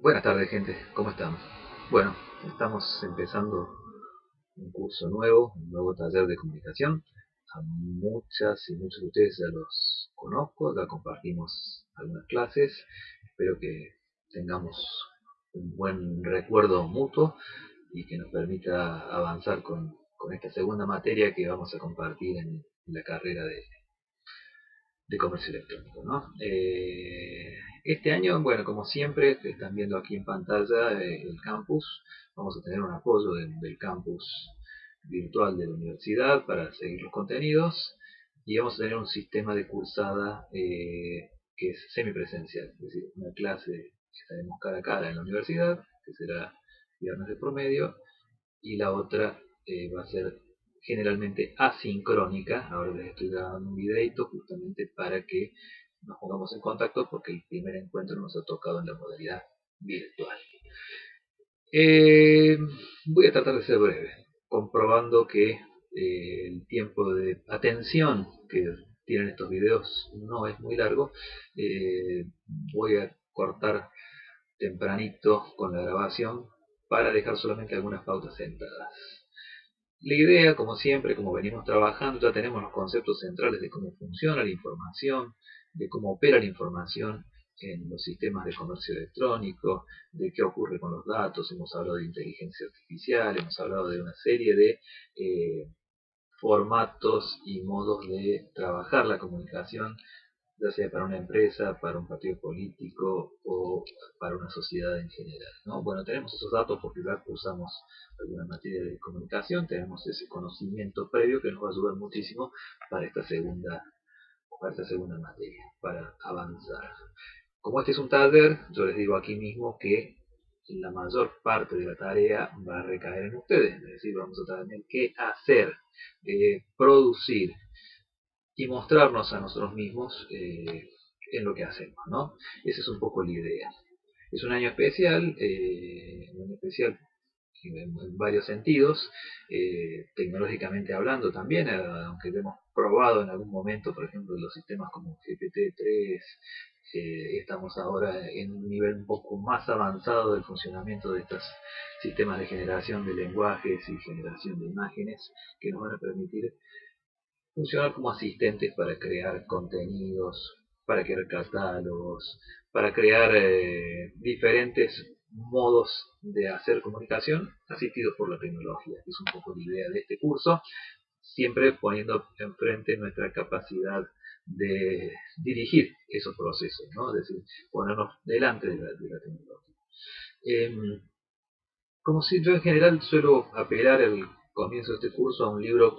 Buenas tardes, gente. ¿Cómo están? Bueno, estamos empezando un curso nuevo, un nuevo taller de comunicación. A muchas y muchos de ustedes ya los conozco, ya compartimos algunas clases. Espero que tengamos un buen recuerdo mutuo y que nos permita avanzar con esta segunda materia que vamos a compartir en la carrera de comercio electrónico, ¿no? Este año, bueno, como siempre, están viendo aquí en pantalla el campus. Vamos a tener un apoyo del campus virtual de la universidad para seguir los contenidos y vamos a tener un sistema de cursada que es semipresencial, es decir, una clase que estaremos cara a cara en la universidad, que será viernes de promedio, y la otra va a ser generalmente asincrónica. Ahora les estoy grabando un videito justamente para que nos pongamos en contacto porque el primer encuentro nos ha tocado en la modalidad virtual. Eh, Voy a tratar de ser breve, comprobando que el tiempo de atención que tienen estos videos no es muy largo. Eh, Voy a cortar tempranito con la grabación para dejar solamente algunas pautas sentadas. La idea, como siempre, como venimos trabajando, ya tenemos los conceptos centrales de cómo funciona la información, de cómo opera la información en los sistemas de comercio electrónico, de qué ocurre con los datos. Hemos hablado de inteligencia artificial, hemos hablado de una serie de formatos y modos de trabajar la comunicación, ya sea para una empresa, para un partido político o para una sociedad en general, ¿no? Bueno, tenemos esos datos porque ya usamos alguna materia de comunicación, tenemos ese conocimiento previo que nos va a ayudar muchísimo para esta segunda materia, para avanzar. Como este es un taller, yo les digo aquí mismo que la mayor parte de la tarea va a recaer en ustedes, es decir, vamos a tener que hacer, producir y mostrarnos a nosotros mismos en lo que hacemos, ¿no? Esa es un poco la idea. Es un año especial en varios sentidos, tecnológicamente hablando también, aunque hemos probado en algún momento, por ejemplo, los sistemas como GPT-3, estamos ahora en un nivel un poco más avanzado del funcionamiento de estos sistemas de generación de lenguajes y generación de imágenes que nos van a permitir funcionar como asistentes para crear contenidos, para crear catálogos, para crear diferentes modos de hacer comunicación asistidos por la tecnología, que es un poco la idea de este curso, siempre poniendo enfrente nuestra capacidad de dirigir esos procesos, ¿no? Es decir, ponernos delante de la tecnología. Eh, Como si yo en general suelo apelar al comienzo de este curso a un libro,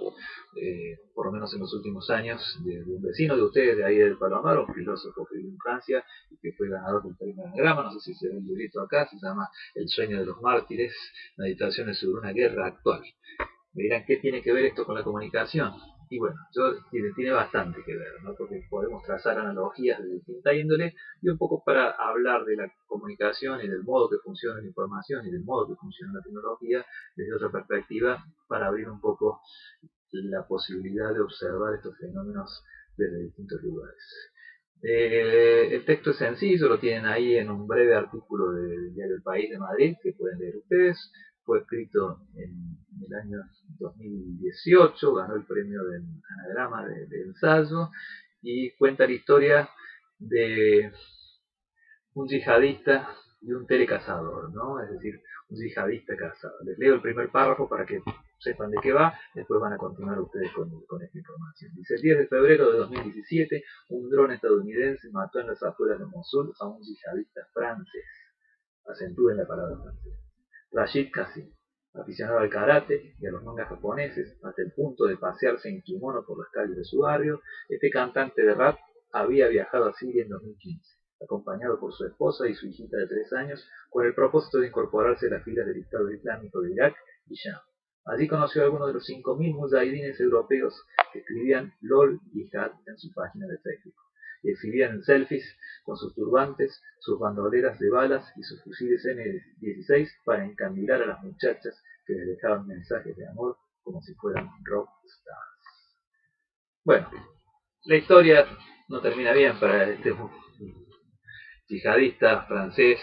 por lo menos en los últimos años, de un vecino de ustedes, de ahí del Palomar, un filósofo que vivió en Francia y que fue ganador del premio Anagrama. No sé si se ve el librito acá, se llama El sueño de los mártires, meditaciones sobre una guerra actual. Me dirán, ¿qué tiene que ver esto con la comunicación? Y bueno, tiene bastante que ver, ¿no? Porque podemos trazar analogías de distinta índole y un poco para hablar de la comunicación y del modo que funciona la información y del modo que funciona la tecnología desde otra perspectiva, para abrir un poco la posibilidad de observar estos fenómenos desde distintos lugares. El texto es sencillo, lo tienen ahí en un breve artículo del diario El País de Madrid que pueden leer ustedes. Fue escrito en el año 2018, ganó el premio del Anagrama de ensayo y cuenta la historia de un yihadista y un telecazador, ¿no? Es decir, un yihadista cazado. Les leo el primer párrafo para que sepan de qué va, después van a continuar ustedes con esta información. Dice: el 10 de febrero de 2017, un dron estadounidense mató en las afueras de Mosul a un yihadista francés. Acentúen la palabra francés. Rashid Kassim, aficionado al karate y a los mangas japoneses, hasta el punto de pasearse en kimono por las calles de su barrio, este cantante de rap había viajado a Siria en 2015, acompañado por su esposa y su hijita de 3 años, con el propósito de incorporarse a las filas del Estado Islámico de Irak y Sham. Allí conoció a algunos de los 5.000 mujahidines europeos que escribían LOL Jihad en su página de Facebook y exhibían en selfies con sus turbantes, sus bandoleras de balas y sus fusiles M16 para encandilar a las muchachas que les dejaban mensajes de amor como si fueran rockstars. Bueno, la historia no termina bien para este yihadista francés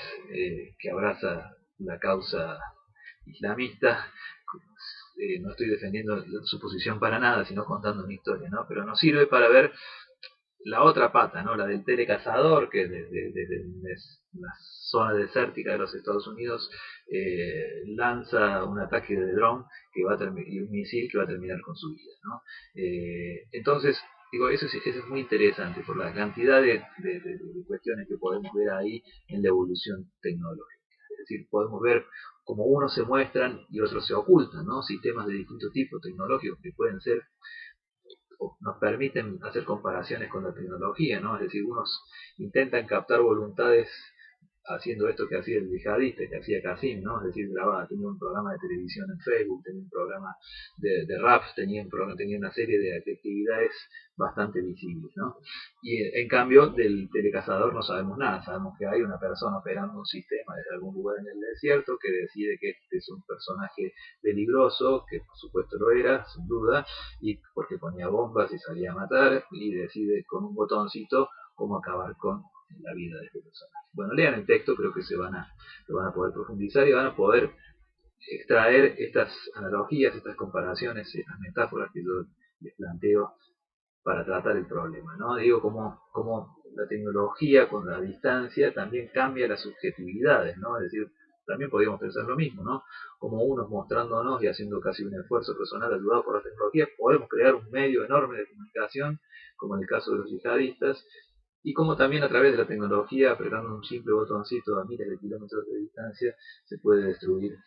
que abraza la causa islamista. No estoy defendiendo su posición para nada, sino contando una historia, ¿no? Pero nos sirve para ver la otra pata, ¿no? La del telecazador, que desde la zona desértica de los Estados Unidos lanza un ataque de dron y un misil que va a terminar con su vida, ¿no? Entonces, digo, eso es muy interesante por la cantidad de cuestiones que podemos ver ahí en la evolución tecnológica. Es decir, podemos ver cómo unos se muestran y otros se ocultan, ¿no? Sistemas de distintos tipos tecnológicos que pueden ser nos permiten hacer comparaciones con la tecnología, ¿no? Es decir, unos intentan captar voluntades haciendo esto que hacía el yihadista, que hacía Qasim, ¿no? Es decir, grababa, tenía un programa de televisión en Facebook, tenía un programa de rap, tenía una serie de actividades bastante visibles, ¿no? Y en cambio del telecazador no sabemos nada, sabemos que hay una persona operando un sistema desde algún lugar en el desierto que decide que este es un personaje peligroso, que por supuesto lo era, sin duda, y porque ponía bombas y salía a matar, y decide con un botoncito cómo acabar con la vida de este personaje. Bueno, lean el texto, creo que lo van a poder profundizar y van a poder extraer estas analogías, estas comparaciones, estas metáforas que yo les planteo para tratar el problema, ¿no? Digo, como la tecnología con la distancia también cambia las subjetividades, ¿no? Es decir, también podríamos pensar lo mismo, ¿no? Como unos mostrándonos y haciendo casi un esfuerzo personal ayudado por la tecnología, podemos crear un medio enorme de comunicación, como en el caso de los yihadistas, y como también a través de la tecnología, apretando un simple botoncito a miles de kilómetros de distancia, se puede destruir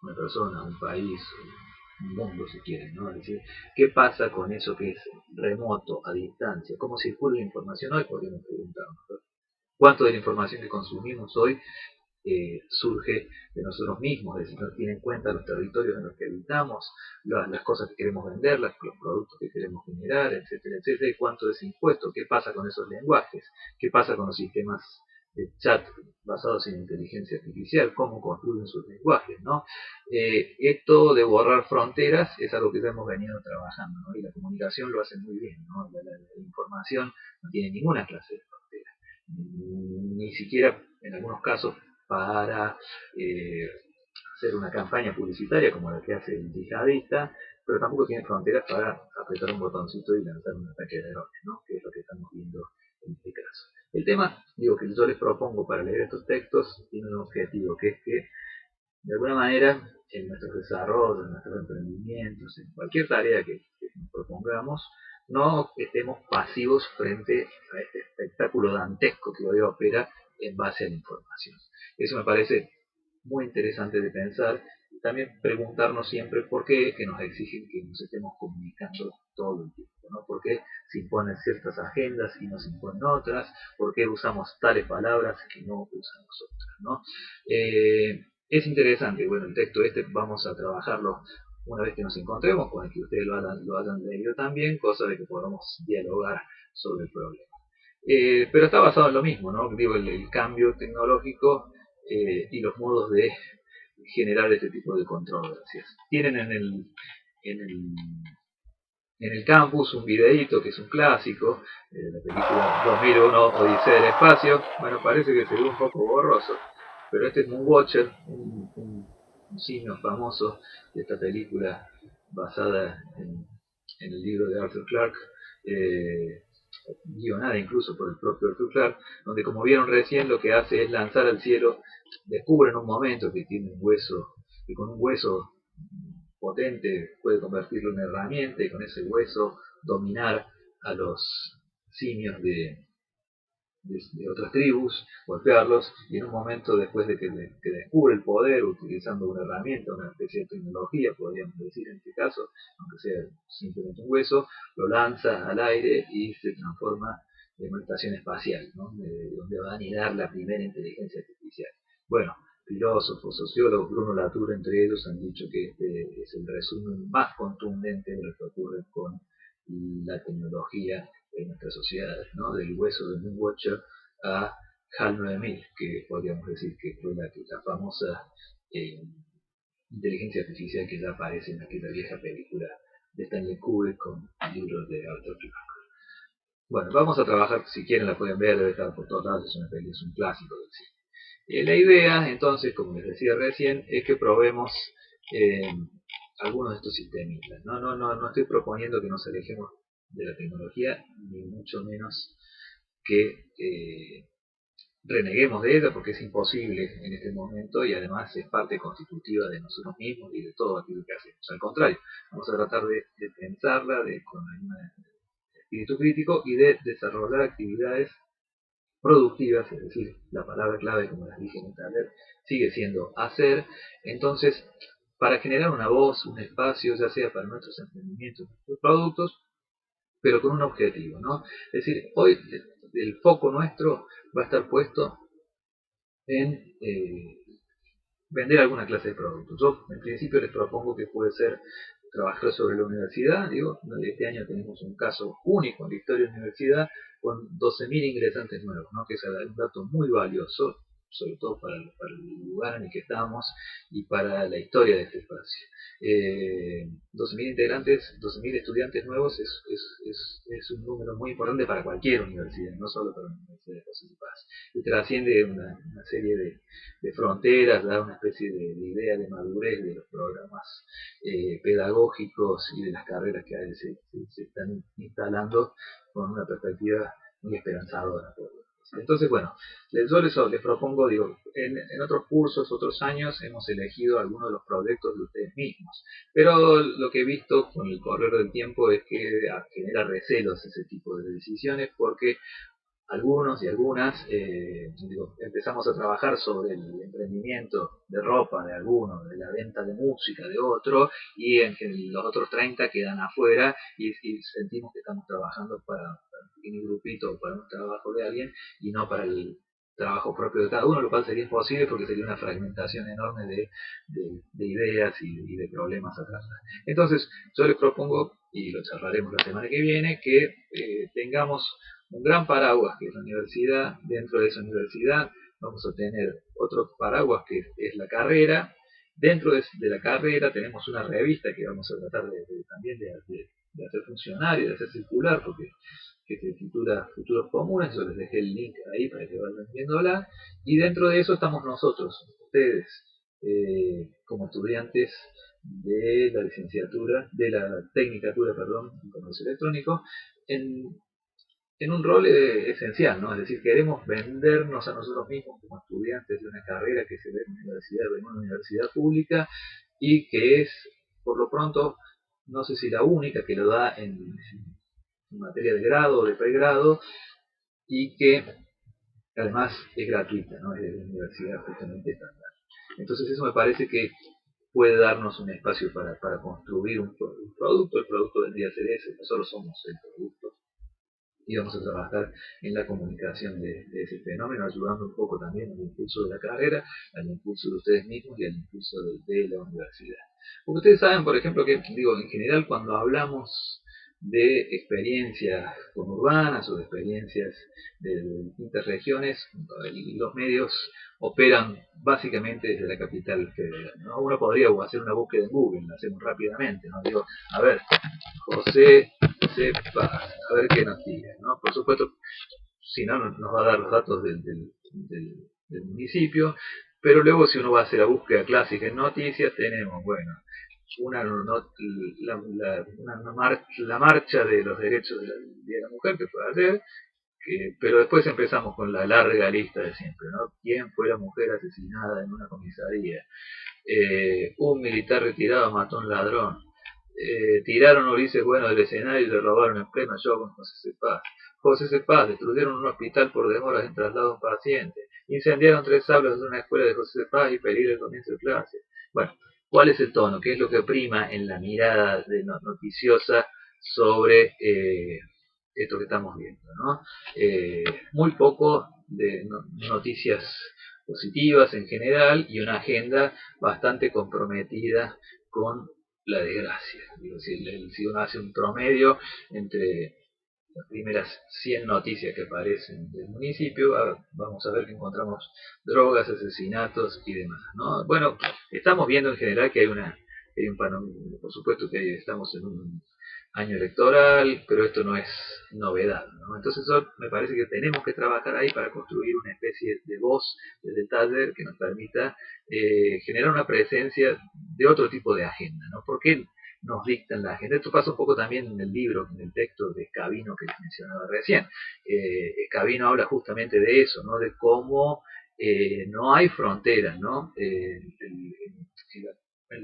una persona, un país, un mundo si quieren, ¿no? Es decir, ¿qué pasa con eso que es remoto, a distancia? ¿Cómo circula la información hoy? Podríamos preguntarnos, ¿no? ¿Cuánto de la información que consumimos hoy surge de nosotros mismos? Es decir, no tiene en cuenta los territorios en los que habitamos, las cosas que queremos vender, los productos que queremos generar, etcétera, etcétera, y cuánto es impuesto, qué pasa con esos lenguajes, qué pasa con los sistemas de chat basados en inteligencia artificial, cómo construyen sus lenguajes, ¿no? Esto de borrar fronteras es algo que ya hemos venido trabajando, ¿no? Y la comunicación lo hace muy bien, ¿no? La información no tiene ninguna clase de frontera, ni siquiera en algunos casos para hacer una campaña publicitaria como la que hace el yihadista, pero tampoco tiene fronteras para apretar un botoncito y lanzar un ataque de drones, ¿no? Que es lo que estamos viendo en este caso. El tema, digo, que yo les propongo para leer estos textos tiene un objetivo, que es que de alguna manera en nuestros desarrollos, en nuestros emprendimientos, en cualquier tarea que nos propongamos, no estemos pasivos frente a este espectáculo dantesco que hoy opera en base a la información. Eso me parece muy interesante de pensar y también preguntarnos siempre por qué es que nos exigen que nos estemos comunicando todo el tiempo, ¿no? ¿Por qué se imponen ciertas agendas y no se imponen otras? ¿Por qué usamos tales palabras que no usamos otras, ¿no? Es interesante, bueno, el texto este vamos a trabajarlo una vez que nos encontremos, con el que ustedes lo hayan leído también, cosa de que podamos dialogar sobre el problema. Pero está basado en lo mismo, ¿no? Digo, el cambio tecnológico y los modos de generar este tipo de controversias. Tienen en el, en el campus un videíto que es un clásico, la película 2001 Odisea del Espacio. Bueno, parece que se ve un poco borroso, pero este es Moonwatcher, un simio famoso de esta película basada en el libro de Arthur Clarke, guionada incluso por el propio Arthur Clarke, donde como vieron recién lo que hace es lanzar al cielo, descubre en un momento que tiene un hueso, que con un hueso potente puede convertirlo en herramienta y con ese hueso dominar a los simios de otras tribus, golpearlos, y en un momento después de que descubre el poder utilizando una herramienta, una especie de tecnología, podríamos decir en este caso, aunque sea simplemente un hueso, lo lanza al aire y se transforma en una estación espacial, ¿no? Donde va a anidar la primera inteligencia artificial. Bueno, filósofos, sociólogos, Bruno Latour entre ellos han dicho que este es el resumen más contundente de lo que ocurre con la tecnología en nuestras sociedades, ¿no? Del hueso de Moonwatcher a HAL 9000, que podríamos decir que fue la famosa eh, inteligencia artificial que ya aparece en aquella vieja película de Stanley Kubrick con libros de Arthur Clarke. Bueno, vamos a trabajar, si quieren la pueden ver, debe estar por todos lados, es un clásico del cine. La idea, entonces, como les decía recién, es que probemos eh, algunos de estos sistemitas. No estoy proponiendo que nos alejemos de la tecnología, ni mucho menos que reneguemos de ella, porque es imposible en este momento y además es parte constitutiva de nosotros mismos y de todo aquello que hacemos. Al contrario, vamos a tratar de pensarla con un espíritu crítico y de desarrollar actividades productivas, es decir, la palabra clave, como les dije en el taller, sigue siendo hacer. Entonces, para generar una voz, un espacio, ya sea para nuestros emprendimientos, nuestros productos, pero con un objetivo, ¿no? Es decir, hoy el foco nuestro va a estar puesto en vender alguna clase de producto. Yo en principio les propongo que puede ser trabajar sobre la universidad. Digo, este año tenemos un caso único en la historia de la universidad con 12.000 ingresantes nuevos, ¿no? Que es un dato muy valioso, sobre todo para el lugar en el que estamos y para la historia de este espacio. 12.000 integrantes, 12.000 estudiantes nuevos es un número muy importante para cualquier universidad, no solo para la Universidad de José de Paz. Y trasciende una serie de fronteras, da una especie de idea de madurez de los programas pedagógicos y de las carreras que se están instalando con una perspectiva muy esperanzadora. Entonces, bueno, yo les propongo, digo, en otros cursos, otros años, hemos elegido algunos de los proyectos de ustedes mismos, pero lo que he visto con el correr del tiempo es que genera recelos ese tipo de decisiones porque algunos y algunas empezamos a trabajar sobre el emprendimiento de ropa de algunos, de la venta de música de otro, y los otros 30 quedan afuera y sentimos que estamos trabajando para un pequeño grupito o para un trabajo de alguien y no para el trabajo propio de cada uno, lo cual sería imposible porque sería una fragmentación enorme de ideas y de problemas a tratar. Entonces, yo les propongo, y lo charlaremos la semana que viene, que tengamos un gran paraguas que es la universidad. Dentro de esa universidad vamos a tener otro paraguas que es la carrera. Dentro de la carrera tenemos una revista que vamos a tratar también de hacer funcionar y de hacer circular, porque que se titula Futuros Comunes. Yo les dejé el link ahí para que vayan viéndola. Y dentro de eso estamos nosotros, ustedes, como estudiantes de la licenciatura, de la tecnicatura, perdón, en comercio electrónico, en, en un rol esencial, ¿no? Es decir, queremos vendernos a nosotros mismos como estudiantes de una carrera que se ve en una universidad pública y que es, por lo pronto, no sé si la única que lo da en materia de grado o de pregrado y que además es gratuita, ¿no? Es de la universidad justamente estándar. Entonces eso me parece que puede darnos un espacio para construir un producto. El producto vendría a ser ese, nosotros somos el producto y vamos a trabajar en la comunicación de ese fenómeno, ayudando un poco también al impulso de la carrera, al impulso de ustedes mismos y al impulso de la universidad. Porque ustedes saben, por ejemplo, que digo, en general cuando hablamos de experiencias conurbanas o de experiencias de distintas regiones, los medios operan básicamente desde la capital federal, ¿no? Uno podría hacer una búsqueda en Google, la hacemos rápidamente, ¿no? Digo, a ver, José sepa, a ver qué nos diga, ¿no? Por supuesto, si no, nos va a dar los datos del municipio, pero luego si uno va a hacer la búsqueda clásica en noticias, tenemos, bueno, la marcha de los derechos del Día de la Mujer, que fue ayer, pero después empezamos con la larga lista de siempre, ¿no? ¿Quién fue la mujer asesinada en una comisaría? Un militar retirado mató a un ladrón. Tiraron a Ulises Bueno del escenario y le robaron en pleno show con José Cepaz. José Cepaz, destruyeron un hospital por demoras en traslado a un paciente. Incendiaron 3 aulas de una escuela de José Cepaz y peligro el comienzo de clase. Bueno, ¿cuál es el tono? ¿Qué es lo que prima en la mirada noticiosa sobre esto que estamos viendo, ¿no? Muy poco de noticias positivas en general y una agenda bastante comprometida con la desgracia. Digo, si uno hace un promedio entre las primeras 100 noticias que aparecen del municipio, vamos a ver que encontramos drogas, asesinatos y demás, ¿no? Bueno, estamos viendo en general que hay un panorama, por supuesto que estamos año electoral, pero esto no es novedad, ¿no? Entonces me parece que tenemos que trabajar ahí para construir una especie de voz desde el taller que nos permita generar una presencia de otro tipo de agenda, ¿no? ¿Por qué nos dictan la agenda? Esto pasa un poco también en el libro, en el texto de Scavino que les mencionaba recién. Scavino habla justamente de eso, ¿no? De cómo no hay fronteras, ¿no? En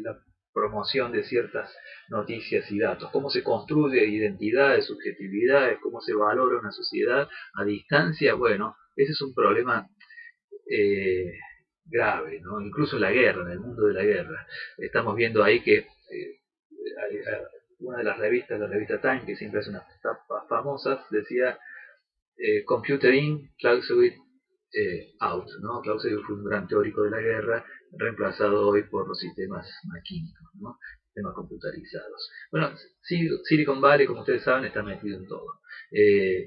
la promoción de ciertas noticias y datos, cómo se construye identidades, subjetividades, cómo se valora una sociedad a distancia. Bueno, ese es un problema eh, grave, ¿no? Incluso en la guerra, en el mundo de la guerra. Estamos viendo ahí que una de las revistas, la revista Time, que siempre hace unas tapas famosas, decía Computer in, Clausewitz out, ¿no? Clausewitz fue un gran teórico de la guerra, reemplazado hoy por los sistemas maquínicos, ¿no? Sistemas computarizados. Bueno, Silicon Valley, como ustedes saben, está metido en todo.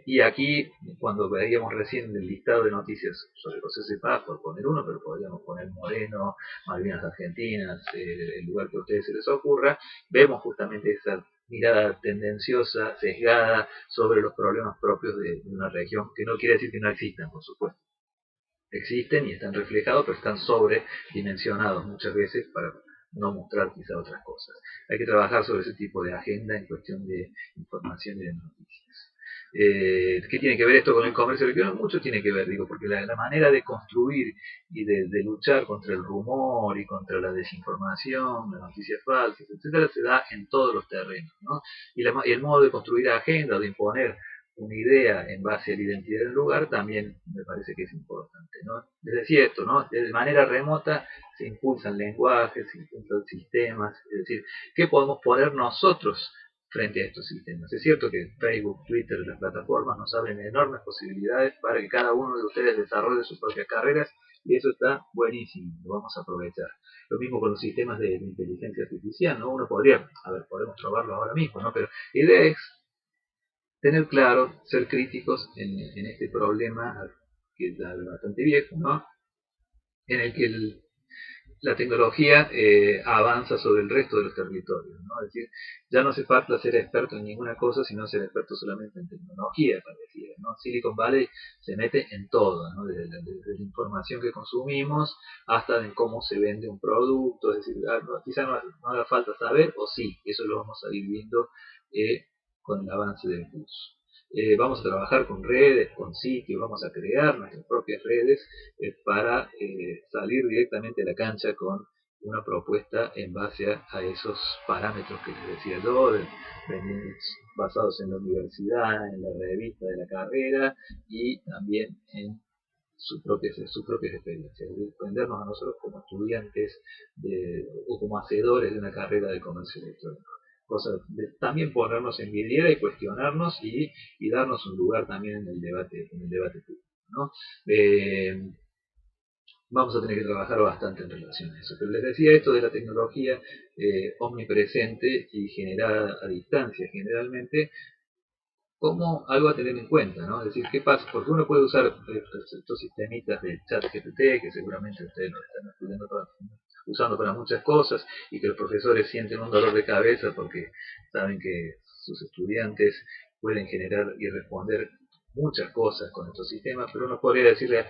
Y aquí, cuando veíamos recién el listado de noticias sobre los CCPA, por poner uno, pero podríamos poner Moreno, Malvinas Argentinas, el lugar que a ustedes se les ocurra, vemos justamente esa mirada tendenciosa, sesgada sobre los problemas propios de una región, que no quiere decir que no existan, por supuesto. Existen y están reflejados, pero están sobredimensionados muchas veces para no mostrar quizá otras cosas. Hay que trabajar sobre ese tipo de agenda en cuestión de información y de noticias. ¿Qué tiene que ver esto con el comercio electrónico? Mucho tiene que ver, digo, porque la manera de construir y de luchar contra el rumor y contra la desinformación, las noticias falsas, etcétera, se da en todos los terrenos, ¿no? Y el modo de construir agenda, de imponer una idea en base a la identidad del lugar también me parece que es importante, ¿no? Les decía esto, ¿no? De manera remota se impulsan lenguajes, se impulsan sistemas, es decir, ¿qué podemos poner nosotros frente a estos sistemas? Es cierto que Facebook, Twitter, las plataformas nos abren enormes posibilidades para que cada uno de ustedes desarrolle sus propias carreras y eso está buenísimo, lo vamos a aprovechar. Lo mismo con los sistemas de inteligencia artificial, ¿no? Uno podría, a ver, podemos probarlo ahora mismo, ¿no? Pero la idea es tener claro, ser críticos en este problema que es bastante viejo, ¿no? En el que la tecnología avanza sobre el resto de los territorios, ¿no? Es decir, ya no hace falta ser experto en ninguna cosa, sino ser experto solamente en tecnología, pareciera, ¿no? Silicon Valley se mete en todo, ¿no? Desde la información que consumimos hasta en cómo se vende un producto, es decir, quizá no haga falta saber, o sí, eso lo vamos a ir viendo con el avance del curso. Vamos a trabajar con redes, con sitios, vamos a crear nuestras propias redes para salir directamente a la cancha con una propuesta en base a esos parámetros que les decía yo, basados en la universidad, en la revista de la carrera y también en sus propias experiencias, defendernos a nosotros como estudiantes o como hacedores de una carrera de comercio electrónico. Cosa de también ponernos en vidriera y cuestionarnos y darnos un lugar también en el debate público, ¿no? Vamos a tener que trabajar bastante en relación a eso. Pero les decía esto de la tecnología omnipresente y generada a distancia generalmente como algo a tener en cuenta, ¿no? Es decir, ¿qué pasa? Porque uno puede usar estos sistemitas de chat GPT, que seguramente ustedes lo están usando para muchas cosas, y que los profesores sienten un dolor de cabeza porque saben que sus estudiantes pueden generar y responder muchas cosas con estos sistemas, pero uno podría decirle,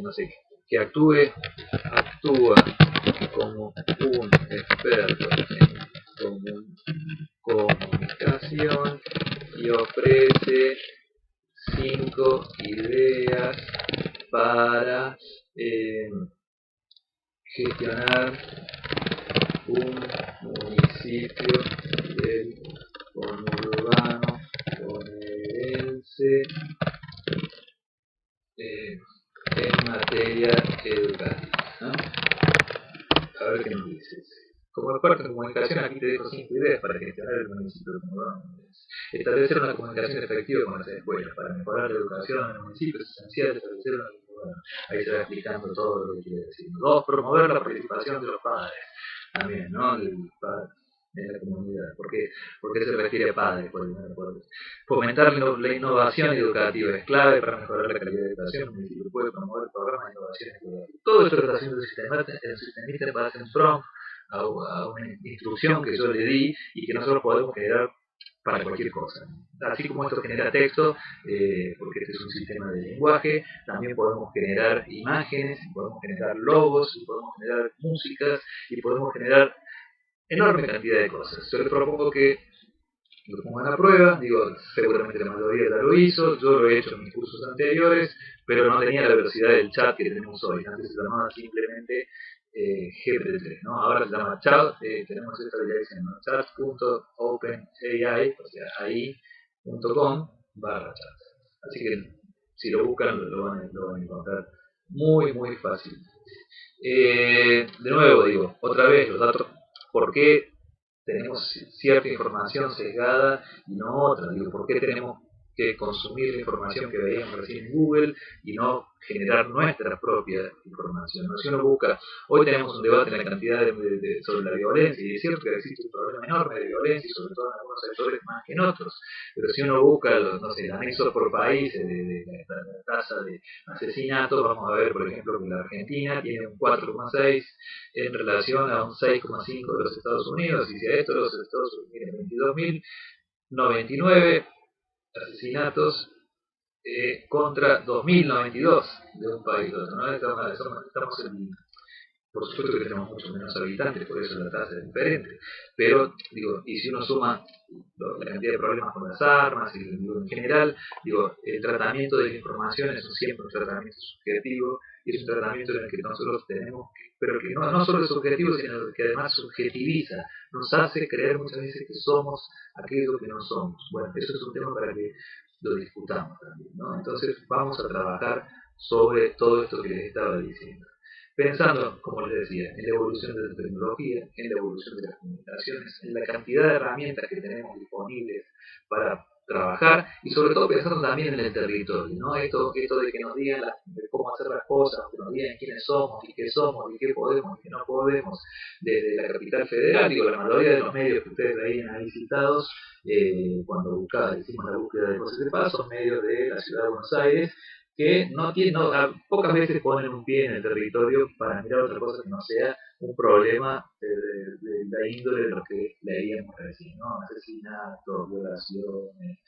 no sé, que actúa como un experto en comunicación y ofrece 5 ideas para gestionar un municipio del conurbano bonaerense en materia educativa, ¿no? A ver qué nos dices. Como experto en comunicación, aquí te dejo 5 ideas para gestionar el municipio del conurbano bonaerense. Establecer una comunicación efectiva con las escuelas para mejorar la educación en el municipio es esencial establecer una comunicación. Ahí se va explicando todo lo que quiere decir. 2. Promover la participación de los padres. También, ¿no? De la comunidad. ¿Por qué se refiere a padres? Fomentar la innovación educativa es clave para mejorar la calidad de educación. El municipio puede promover programas de innovación educativa. Todo esto lo está haciendo el sistemista en base a un prompt, a una instrucción que yo le di y que nosotros podemos generar para cualquier cosa. Así como esto genera texto, porque este es un sistema de lenguaje, también podemos generar imágenes, podemos generar logos, podemos generar músicas y podemos generar enorme cantidad de cosas. Yo les propongo que lo pongan a prueba, digo, seguramente la mayoría ya lo hizo, yo lo he hecho en mis cursos anteriores, pero no tenía la velocidad del chat que tenemos hoy. Antes se llamaba simplemente GPT-3, ¿no? Ahora se llama chat, tenemos esta dirección, ¿no? chat.openai, o sea, ai.com/chat. Así que si lo buscan lo van a encontrar muy fácil. De nuevo digo, otra vez los datos, ¿por qué tenemos cierta información sesgada y no otra? Digo, ¿por qué tenemos que consumir la información que veíamos recién en Google y no generar nuestra propia información? ¿No? Si uno busca, hoy tenemos un debate en la cantidad sobre la violencia, y es cierto que existe un problema enorme de violencia, y sobre todo en algunos sectores más que en otros, pero si uno busca los, no sé, el anexo por país de la tasa de asesinatos, vamos a ver, por ejemplo, que la Argentina tiene un 4,6 en relación a un 6,5 de los Estados Unidos, y si a esto los Estados Unidos tienen 22.099 asesinatos contra 2.092 de un país a otro, ¿no? Estamos en, por supuesto que tenemos mucho menos habitantes, por eso la tasa es diferente, pero digo, y si uno suma la cantidad de problemas con las armas y digo, en general, digo, el tratamiento de la información es siempre un tratamiento subjetivo y es un tratamiento en el que nosotros tenemos pero que no solo es subjetivo, sino que además subjetiviza, nos hace creer muchas veces que somos aquello que no somos. Bueno, eso es un tema para que lo discutamos también, ¿no? Entonces vamos a trabajar sobre todo esto que les estaba diciendo. Pensando, como les decía, en la evolución de la tecnología, en la evolución de las comunicaciones, en la cantidad de herramientas que tenemos disponibles para trabajar y sobre todo pensando también en el territorio, ¿no? Esto de que nos digan de cómo hacer las cosas, que nos digan quiénes somos y qué podemos y qué no podemos, desde la capital federal, digo, la mayoría de los medios que ustedes veían ahí citados, cuando hicimos la búsqueda de cosas de paz, son medios de la ciudad de Buenos Aires, que pocas veces ponen un pie en el territorio para mirar otra cosa que no sea un problema de la índole de lo que leíamos recién, ¿no? Asesinatos, violaciones,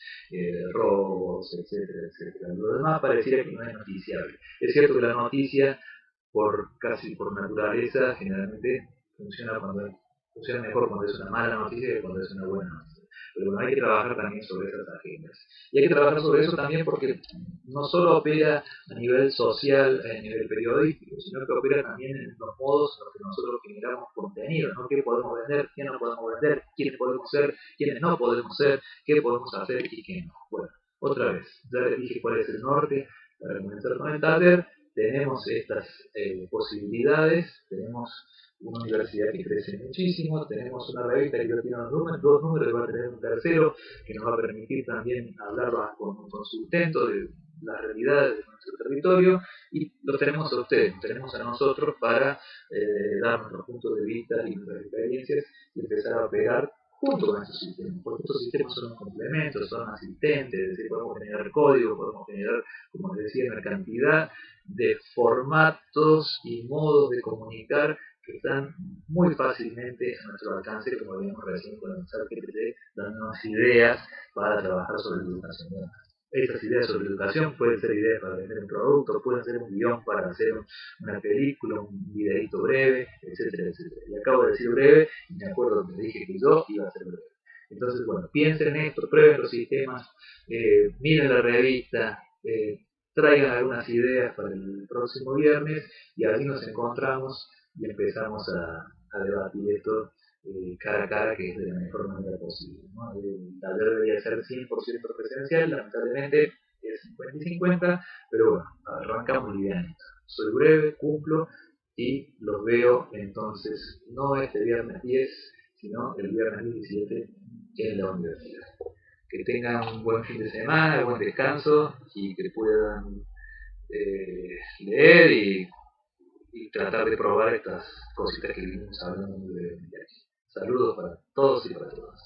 robos, etcétera. Lo demás pareciera que no es noticiable. Es cierto que la noticia, casi por naturaleza, generalmente funciona mejor cuando es una mala noticia que cuando es una buena noticia. Pero bueno, hay que trabajar también sobre esas agendas. Y hay que trabajar sobre eso también porque no solo opera a nivel social, a nivel periodístico, sino que opera también en los modos en los que nosotros generamos contenido, ¿no? ¿Qué podemos vender? ¿Qué no podemos vender? ¿Quiénes podemos ser? ¿Quiénes no podemos ser? ¿Qué podemos hacer y qué no? Bueno, otra vez, ya les dije cuál es el norte para comenzar con el taller. Tenemos estas posibilidades, tenemos una universidad que crece muchísimo, tenemos una revista que ya tiene dos números, va a tener un tercero que nos va a permitir también hablar con un sustento de las realidades de nuestro territorio, y lo tenemos a ustedes, tenemos a nosotros para dar nuestros puntos de vista y nuestras experiencias y empezar a operar junto con estos sistemas, porque estos sistemas son un complemento, son asistentes, es decir, podemos generar código, podemos generar, como les decía, una cantidad de formatos y modos de comunicar que están muy fácilmente a nuestro alcance, como habíamos recién con el ChatGPT, dándonos ideas para trabajar sobre la educación. Esas ideas sobre educación pueden ser ideas para vender un producto, pueden ser un guión para hacer una película, un videito breve, etcétera. Y acabo de decir breve y me acuerdo que dije que yo iba a ser breve. Entonces, bueno, piensen en esto, prueben los sistemas, miren la revista, traigan algunas ideas para el próximo viernes y así nos encontramos y empezamos a debatir esto cara a cara, que es de la mejor manera posible, ¿no? El taller debería ser 100% presencial, lamentablemente es 50 y 50, pero bueno, arrancamos livianito. Soy breve, cumplo y los veo entonces no este viernes 10, sino el viernes 17 en la universidad. Que tengan un buen fin de semana, buen descanso y que puedan leer y tratar de probar estas cositas que vinimos hablando de aquí. Saludos para todos y para todas.